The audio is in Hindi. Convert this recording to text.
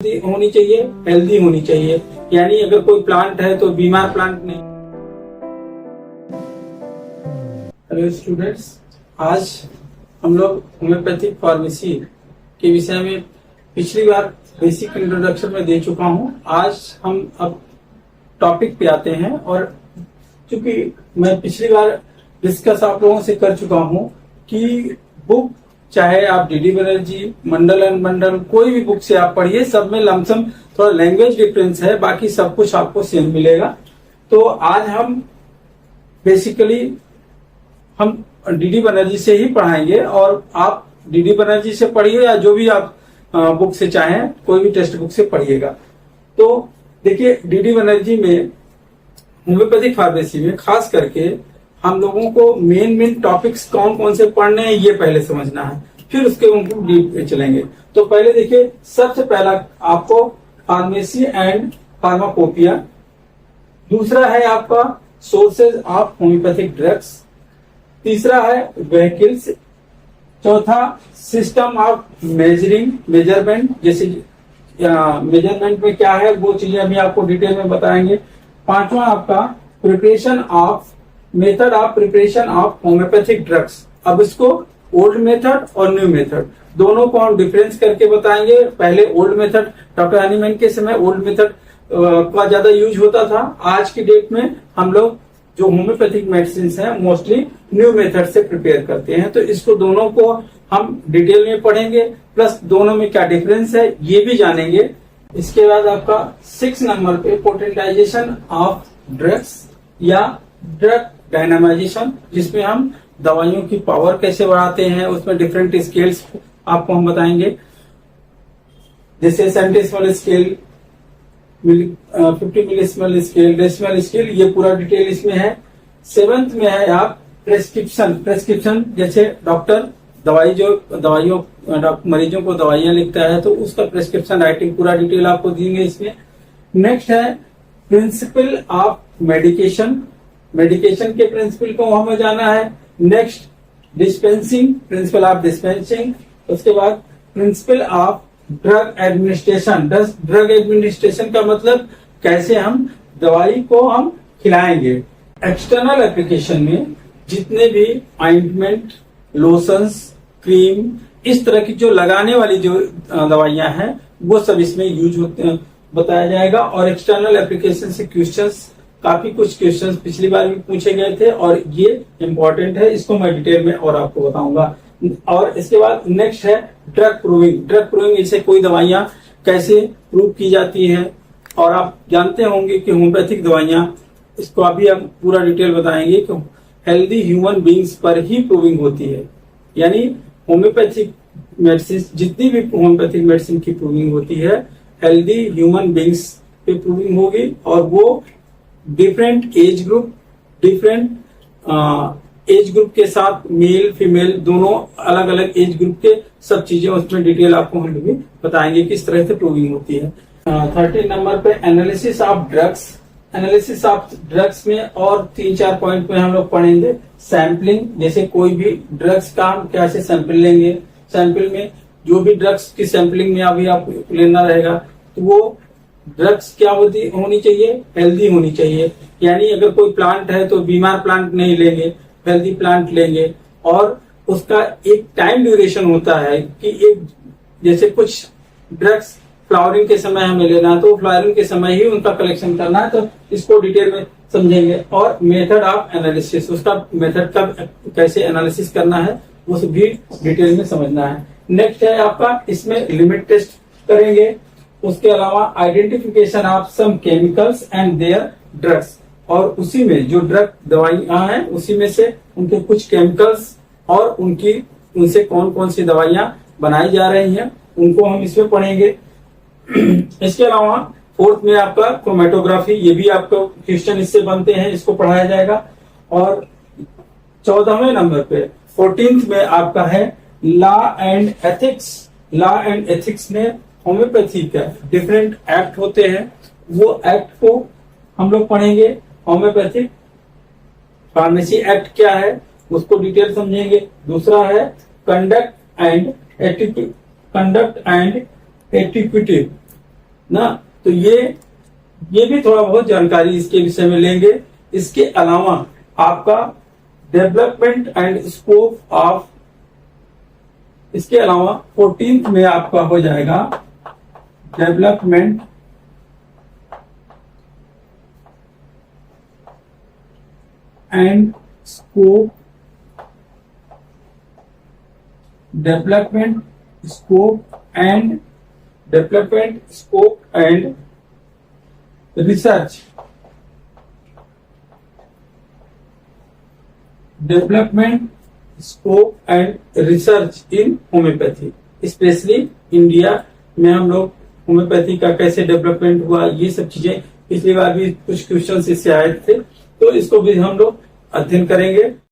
होनी चाहिए, हेल्दी होनी चाहिए। यानी अगर कोई प्लांट है तो बीमार प्लांट नहीं। हेलो स्टूडेंट्स, आज हम लोग होम्योपैथिक फार्मेसी के विषय में पिछली बार बेसिक इंट्रोडक्शन में दे चुका हूं। आज हम अब टॉपिक पे आते हैं और चूंकि मैं पिछली बार डिस्कस आप लोगों से कर चुका हूं कि बुक चाहे आप डीडी बनर्जी, मंडल एंड मंडल, कोई भी बुक से आप पढ़िए, सब में लमसम थोड़ा लैंग्वेज डिफरेंस है, बाकी सब कुछ आपको सेम मिलेगा। तो आज हम बेसिकली हम डीडी बनर्जी से ही पढ़ाएंगे और आप डीडी बनर्जी से पढ़िए या जो भी आप बुक से चाहें, कोई भी टेक्स्ट बुक से पढ़िएगा। तो देखिए, डीडी बनर्जी में होम्योपैथिक फार्मेसी में खास करके हम लोगों को मेन टॉपिक्स कौन कौन से पढ़ने हैं ये पहले समझना है, फिर उसके उनको डीप पे चलेंगे। तो पहले देखिए, सबसे पहला आपको फार्मेसी एंड फार्माकोपिया, दूसरा है आपका सोर्सेज ऑफ होम्योपैथिक ड्रग्स, तीसरा है व्हीकल्स, चौथा सिस्टम ऑफ मेजरमेंट, जैसे मेजरमेंट में क्या है वो चीजें अभी आपको डिटेल में बताएंगे। पांचवा आपका preparation of method of preparation of homeopathic drugs. अब इसको ओल्ड मेथड और न्यू मेथड दोनों को हम डिफरेंस करके बताएंगे। पहले ओल्ड मेथड, डॉक्टर हनीमैन के समय ओल्ड मेथड का ज्यादा यूज होता था। आज की डेट में हम लोग जो होम्योपैथिक मेडिसिन है मोस्टली न्यू मेथड से प्रिपेयर करते हैं। तो इसको दोनों को हम डिटेल में पढ़ेंगे, प्लस दोनों में क्या डिफरेंस है ये भी जानेंगे। इसके बाद आपका 6 नंबर पे पोटेंटाइजेशन ऑफ ड्रग्स या ड्रग डायनामाइजेशन, जिसमें हम दवाइयों की पावर कैसे बढ़ाते हैं, उसमें डिफरेंट स्केल्स आपको हम बताएंगे, जैसे centesimal scale, 50 मिलीसिमल scale, decimal scale, ये पूरा डिटेल इसमें है। 7th में है आप प्रेस्क्रिप्शन, जैसे डॉक्टर मरीजों को दवाइयां लिखता है तो उसका प्रेस्क्रिप्शन राइटिंग पूरा डिटेल आपको देंगे इसमें। नेक्स्ट है प्रिंसिपल ऑफ मेडिकेशन के प्रिंसिपल को हमें जाना है। Next dispensing, principle of dispensing, उसके बाद principle of drug administration. Drug administration का मतलब कैसे हम दवाई को हम खिलाएंगे। एक्सटर्नल एप्लीकेशन में जितने भी ऑइंटमेंट, लोशंस, क्रीम, इस तरह की जो लगाने वाली जो दवाइयां हैं वो सब इसमें यूज होते हैं, बताया जाएगा। और एक्सटर्नल एप्लीकेशन से क्वेश्चंस, काफी कुछ क्वेश्चंस पिछली बार भी पूछे गए थे और ये इम्पोर्टेंट है, इसको मैं डिटेल में और आपको बताऊंगा। और इसके बाद नेक्स्ट है ड्रग प्रूविंग, जैसे कोई दवाइयां कैसे प्रूव की जाती है। और आप जानते होंगे कि होम्योपैथिक दवाइयां, इसको अभी हम पूरा डिटेल बताएंगे कि हेल्दी ह्यूमन बींग्स पर ही प्रूविंग होती है। यानी होम्योपैथिक मेडिसिन, जितनी भी होम्योपैथिक मेडिसिन की प्रूविंग होती है हेल्दी ह्यूमन बींग्स पे प्रूविंग होगी, और वो डिफरेंट एज ग्रुप के साथ मेल फीमेल दोनों अलग अलग एज ग्रुप के सब चीजें उसमें डिटेल आपको हम भी बताएंगे किस तरह से प्रूविंग होती है। 13 नंबर पे एनालिसिस ऑफ ड्रग्स में और 3-4 पॉइंट में हम लोग पढ़ेंगे। सैंपलिंग, जैसे कोई भी ड्रग्स का हम कैसे सैंपल लेंगे, सैंपल में जो भी ड्रग्स की सैंपलिंग में अभी आपको लेना रहेगा तो वो ड्रग्स क्या होनी चाहिए, हेल्दी होनी चाहिए। यानी अगर कोई प्लांट है तो बीमार प्लांट नहीं लेंगे, हेल्दी प्लांट लेंगे। और उसका एक टाइम ड्यूरेशन होता है कि एक, जैसे कुछ ड्रग्स फ्लावरिंग के समय हमें लेना है तो फ्लावरिंग के समय ही उनका कलेक्शन करना है, तो इसको डिटेल में समझेंगे। और मेथड ऑफ एनालिसिस, उसका मेथड का कैसे एनालिसिस करना है उस भी डिटेल में समझना है। नेक्स्ट है आपका, इसमें लिमिट टेस्ट करेंगे। उसके अलावा identification of some chemicals and their drugs, और उसी में जो ड्रग दवाइयां हैं उसी में से उनके कुछ केमिकल्स और उनसे कौन कौन सी दवाइयां बनाई जा रही हैं उनको हम इसमें पढ़ेंगे। इसके अलावा 4th में आपका क्रोमेटोग्राफी, ये भी आपको क्वेश्चन इससे बनते हैं, इसको पढ़ाया जाएगा। और 14वें नंबर पे 14th में आपका है लॉ एंड एथिक्स में होम्योपैथी का डिफरेंट एक्ट होते हैं, वो एक्ट को हम लोग पढ़ेंगे। होम्योपैथिक फार्मेसी एक्ट क्या है उसको डिटेल समझेंगे। दूसरा है कंडक्ट एंड एटिक्यूट ना। तो ये भी थोड़ा बहुत जानकारी इसके विषय में लेंगे। इसके अलावा आपका डेवलपमेंट एंड स्कोप ऑफ, इसके अलावा 14th में आपका हो जाएगा development and scope, development scope and research, development scope and research in homeopathy. Specially India में हम लोग होम्योपैथी का कैसे डेवलपमेंट हुआ, ये सब चीजें पिछली बार भी कुछ क्वेश्चन इससे आए थे, तो इसको भी हम लोग अध्ययन करेंगे।